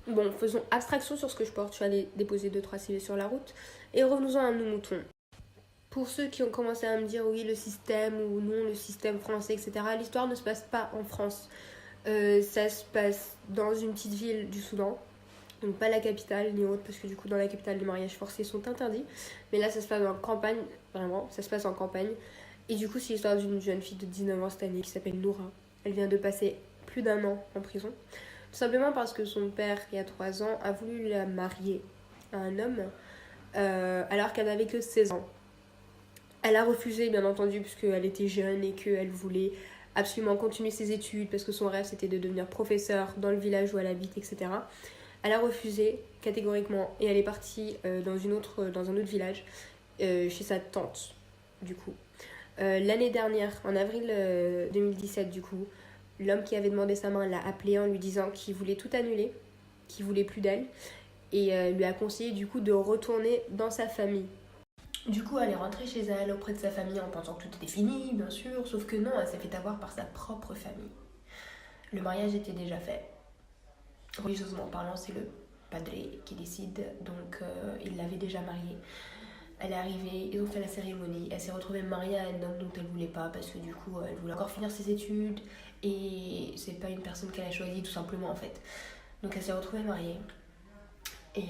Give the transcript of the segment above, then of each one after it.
Bon, faisons abstraction sur ce que je porte. Je suis allée déposer 2-3 CV sur la route. Et revenons à nos moutons. Pour ceux qui ont commencé à me dire oui, le système ou non, le système français, etc., l'histoire ne se passe pas en France. Ça se passe dans une petite ville du Soudan. Donc pas la capitale ni autre, parce que du coup dans la capitale les mariages forcés sont interdits. Mais là ça se passe en campagne, vraiment, ça se passe en campagne. Et du coup c'est l'histoire d'une jeune fille de 19 ans cette année qui s'appelle Noura. Elle vient de passer plus d'1 an en prison. Tout simplement parce que son père, il y a 3 ans, a voulu la marier à un homme alors qu'elle n'avait que 16 ans. Elle a refusé bien entendu puisqu'elle était jeune et qu'elle voulait absolument continuer ses études parce que son rêve c'était de devenir professeur dans le village où elle habite, etc. Elle a refusé catégoriquement et elle est partie dans un autre village chez sa tante du coup. L'année dernière, en avril 2017 du coup, l'homme qui avait demandé sa main l'a appelée en lui disant qu'il voulait tout annuler, qu'il voulait plus d'elle et lui a conseillé du coup de retourner dans sa famille. Du coup, elle est rentrée chez elle auprès de sa famille en pensant que tout était fini, bien sûr, sauf que non, elle s'est fait avoir par sa propre famille. Le mariage était déjà fait. Religieusement parlant, c'est le padre qui décide, donc il l'avait déjà mariée. Elle est arrivée, ils ont fait la cérémonie, elle s'est retrouvée mariée à un homme dont elle voulait pas parce que du coup elle voulait encore finir ses études et c'est pas une personne qu'elle a choisie tout simplement en fait. Donc elle s'est retrouvée mariée et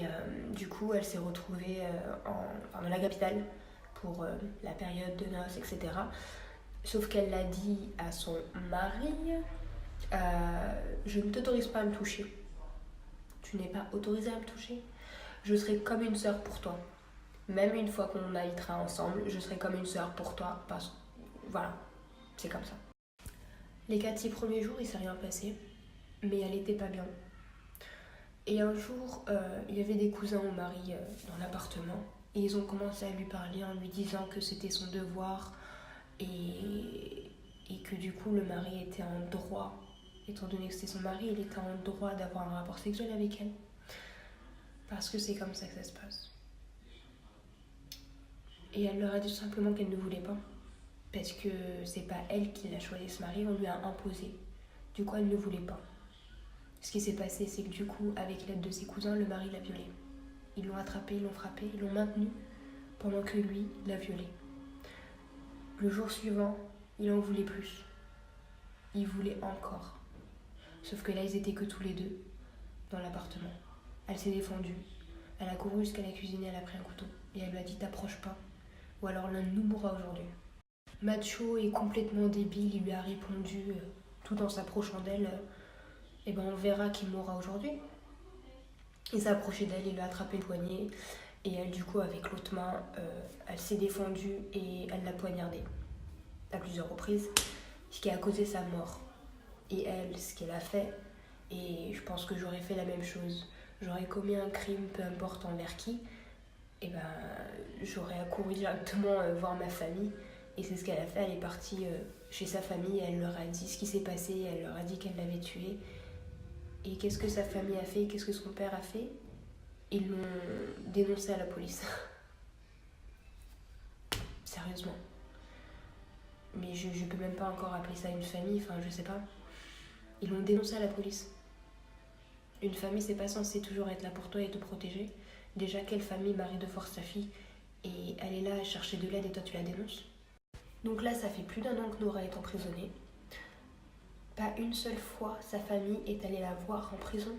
du coup elle s'est retrouvée dans la capitale pour la période de noces, etc. Sauf qu'elle l'a dit à son mari, je ne t'autorise pas à me toucher. Tu n'es pas autorisée à me toucher. Je serai comme une sœur pour toi. Même une fois qu'on habitera ensemble, je serai comme une sœur pour toi. Parce que voilà, c'est comme ça. Les 4-6 premiers jours, il s'est rien passé. Mais elle était pas bien. Et un jour, il y avait des cousins au mari dans l'appartement. Et ils ont commencé à lui parler en lui disant que c'était son devoir. Et que du coup, le mari était en droit. Étant donné que c'était son mari, il était en droit d'avoir un rapport sexuel avec elle. Parce que c'est comme ça que ça se passe. Et elle leur a dit tout simplement qu'elle ne voulait pas. Parce que c'est pas elle qui l'a choisi ce mari, on lui a imposé. Du coup, elle ne voulait pas. Ce qui s'est passé, c'est que du coup, avec l'aide de ses cousins, le mari l'a violée. Ils l'ont attrapée, ils l'ont frappée, ils l'ont maintenue pendant que lui l'a violée. Le jour suivant, il en voulait plus. Il voulait encore. Sauf que là, ils étaient que tous les deux dans l'appartement. Elle s'est défendue. Elle a couru jusqu'à la cuisine, elle a pris un couteau. Et elle lui a dit, t'approches pas. Ou alors l'un de nous mourra aujourd'hui. Macho est complètement débile, il lui a répondu tout en s'approchant d'elle, eh ben on verra qui mourra aujourd'hui. Il s'est approché d'elle, il lui a attrapé le poignet et elle du coup avec l'autre main, elle s'est défendue et elle l'a poignardé à plusieurs reprises, ce qui a causé sa mort. Et elle, ce qu'elle a fait, et je pense que j'aurais fait la même chose, j'aurais commis un crime, peu importe envers qui, et ben j'aurais accouru directement voir ma famille. Et c'est ce qu'elle a fait, elle est partie chez sa famille, elle leur a dit ce qui s'est passé, elle leur a dit qu'elle l'avait tué. Et qu'est-ce que sa famille a fait, qu'est-ce que son père a fait? Ils l'ont dénoncé à la police. Sérieusement. Mais je peux même pas encore appeler ça une famille, enfin je sais pas. Ils l'ont dénoncé à la police. Une famille, c'est pas censé toujours être là pour toi et te protéger. Déjà, quelle famille marie de force ta fille et elle est là à chercher de l'aide et toi tu la dénonces? Donc là, ça fait plus d'1 an que Noura est emprisonnée. Pas une seule fois sa famille est allée la voir en prison.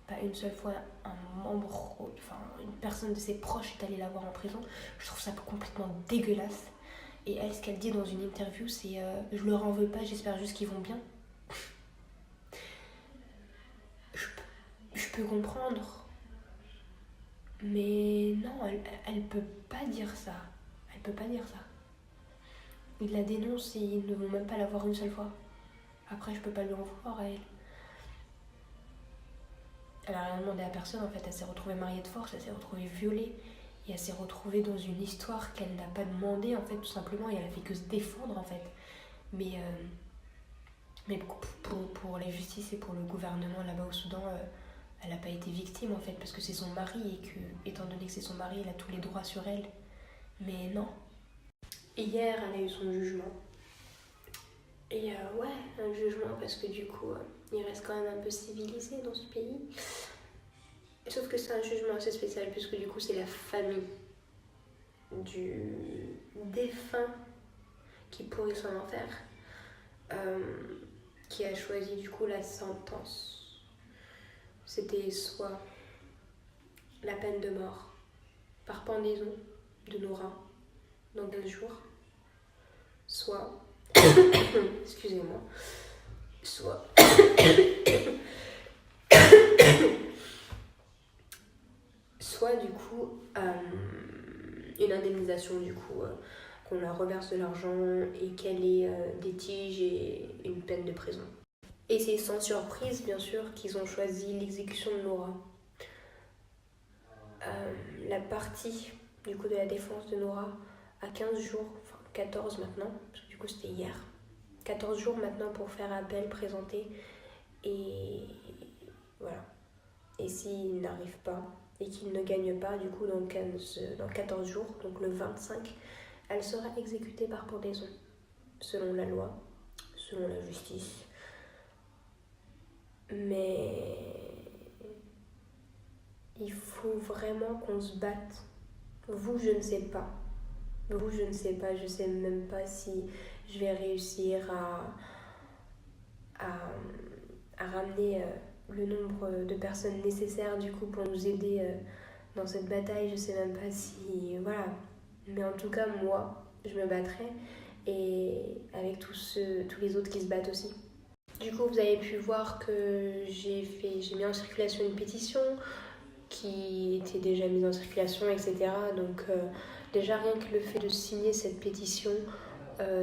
Pas une seule fois un membre, enfin une personne de ses proches est allée la voir en prison. Je trouve ça complètement dégueulasse. Et elle, ce qu'elle dit dans une interview, c'est je leur en veux pas, j'espère juste qu'ils vont bien. Je peux comprendre. Mais non, elle peut pas dire ça. Elle peut pas dire ça. Ils la dénoncent et ils ne vont même pas la voir une seule fois. Après, je peux pas lui en vouloir à elle. Elle a rien demandé à personne en fait, elle s'est retrouvée mariée de force, elle s'est retrouvée violée et elle s'est retrouvée dans une histoire qu'elle n'a pas demandé en fait tout simplement et elle a fait que se défendre en fait. Mais pour la justice et pour le gouvernement là-bas au Soudan, elle n'a pas été victime en fait parce que c'est son mari et que étant donné que c'est son mari, elle a tous les droits sur elle. Mais non. Et hier, elle a eu son jugement. Et ouais, un jugement parce que du coup, il reste quand même un peu civilisé dans ce pays. Sauf que c'est un jugement assez spécial puisque du coup c'est la famille du défunt qui pourrit son enfer qui a choisi du coup la sentence. C'était soit la peine de mort par pendaison de Noura dans 15 jours, soit excusez-moi, soit soit du coup une indemnisation du coup qu'on la reverse de l'argent et qu'elle ait des tiges et une peine de prison. Et c'est sans surprise bien sûr qu'ils ont choisi l'exécution de Noura. La partie du coup de la défense de Noura a 15 jours, enfin 14 maintenant, parce que du coup c'était hier, 14 jours maintenant pour faire appel, présenter, et voilà. Et s'il n'arrive pas et qu'il ne gagne pas, du coup dans 14 jours, donc le 25, elle sera exécutée par pendaison, selon la loi, selon la justice. Mais il faut vraiment qu'on se batte. Vous, je ne sais pas. Vous, je ne sais pas. Je ne sais même pas si je vais réussir à ramener le nombre de personnes nécessaires du coup pour nous aider dans cette bataille. Je sais même pas si... Voilà. Mais en tout cas, moi, je me battrai. Et avec tous les autres qui se battent aussi. Du coup, vous avez pu voir que j'ai mis en circulation une pétition qui était déjà mise en circulation, etc. Donc déjà rien que le fait de signer cette pétition,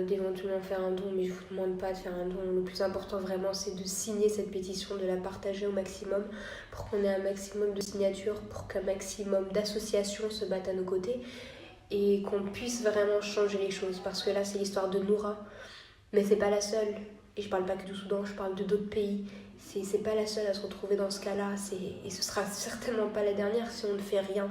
d'éventuellement faire un don, mais je vous demande pas de faire un don, le plus important vraiment c'est de signer cette pétition, de la partager au maximum pour qu'on ait un maximum de signatures, pour qu'un maximum d'associations se battent à nos côtés et qu'on puisse vraiment changer les choses, parce que là c'est l'histoire de Noura, mais c'est pas la seule, et je parle pas que du Soudan, je parle de d'autres pays. C'est pas la seule à se retrouver dans ce cas-là, et ce sera certainement pas la dernière si on ne fait rien.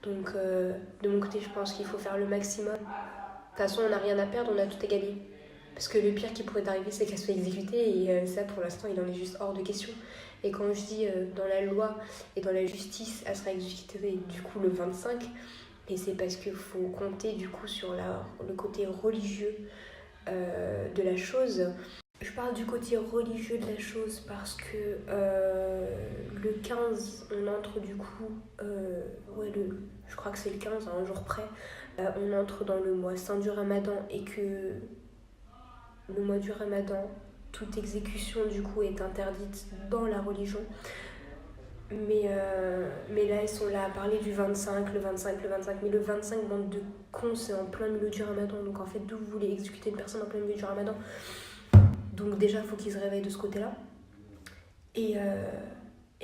Donc de mon côté, je pense qu'il faut faire le maximum. De toute façon, on n'a rien à perdre, on a tout à gagner. Parce que le pire qui pourrait arriver, c'est qu'elle soit exécutée, et ça, pour l'instant, il en est juste hors de question. Et quand je dis dans la loi et dans la justice, elle sera exécutée du coup le 25, et c'est parce qu'il faut compter du coup sur le côté religieux de la chose. Je parle du côté religieux de la chose parce que le 15, on entre du coup, je crois que c'est le 15, à un jour près, on entre dans le mois saint du Ramadan, et que le mois du Ramadan, toute exécution du coup est interdite dans la religion. Mais là, ils sont là à parler du 25, mais le 25, bande de cons, c'est en plein milieu du Ramadan. Donc en fait, d'où vous voulez exécuter une personne en plein milieu du Ramadan? Donc déjà, il faut qu'ils se réveillent de ce côté-là. Et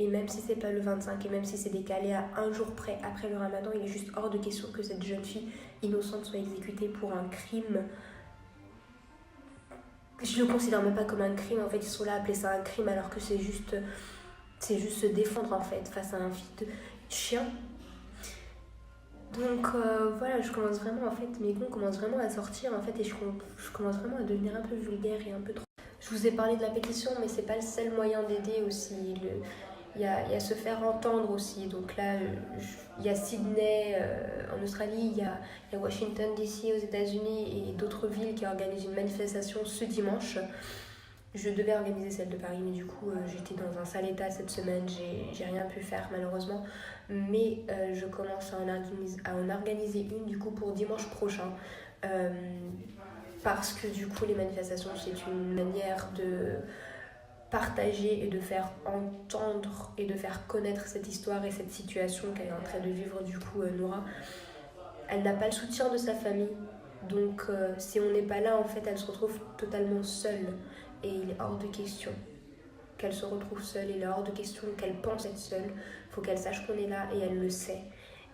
même si c'est pas le 25, et même si c'est décalé à un jour près après le Ramadan, il est juste hors de question que cette jeune fille innocente soit exécutée pour un crime. Je le considère même pas comme un crime, en fait, ils sont là à appeler ça un crime alors que c'est juste se défendre en fait face à un fils de chien. Donc voilà, je commence vraiment en fait, mes gonds commencent vraiment à sortir en fait, et je commence vraiment à devenir un peu vulgaire et un peu trop. Je vous ai parlé de la pétition, mais c'est pas le seul moyen d'aider aussi. Il y a se faire entendre aussi. Donc là, il y a Sydney en Australie, il y a Washington DC aux États-Unis et d'autres villes qui organisent une manifestation ce dimanche. Je devais organiser celle de Paris, mais du coup, j'étais dans un sale état cette semaine, j'ai rien pu faire malheureusement. Mais je commence à en organiser une du coup pour dimanche prochain. Parce que du coup, les manifestations, c'est une manière de partager et de faire entendre et de faire connaître cette histoire et cette situation qu'elle est en train de vivre du coup, Noura. Elle n'a pas le soutien de sa famille, donc si on n'est pas là, en fait, elle se retrouve totalement seule. Et il est hors de question qu'elle se retrouve seule, il est hors de question qu'elle pense être seule. Il faut qu'elle sache qu'on est là, et elle le sait.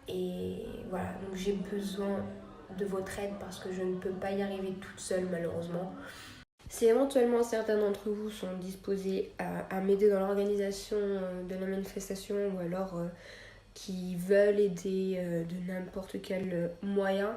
Et voilà, donc j'ai besoin de votre aide parce que je ne peux pas y arriver toute seule malheureusement. Si éventuellement certains d'entre vous sont disposés à m'aider dans l'organisation de la manifestation, ou alors qui veulent aider de n'importe quel moyen,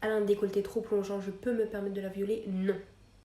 Elle a un décolleté trop plongeant, je peux me permettre de la violer? Non.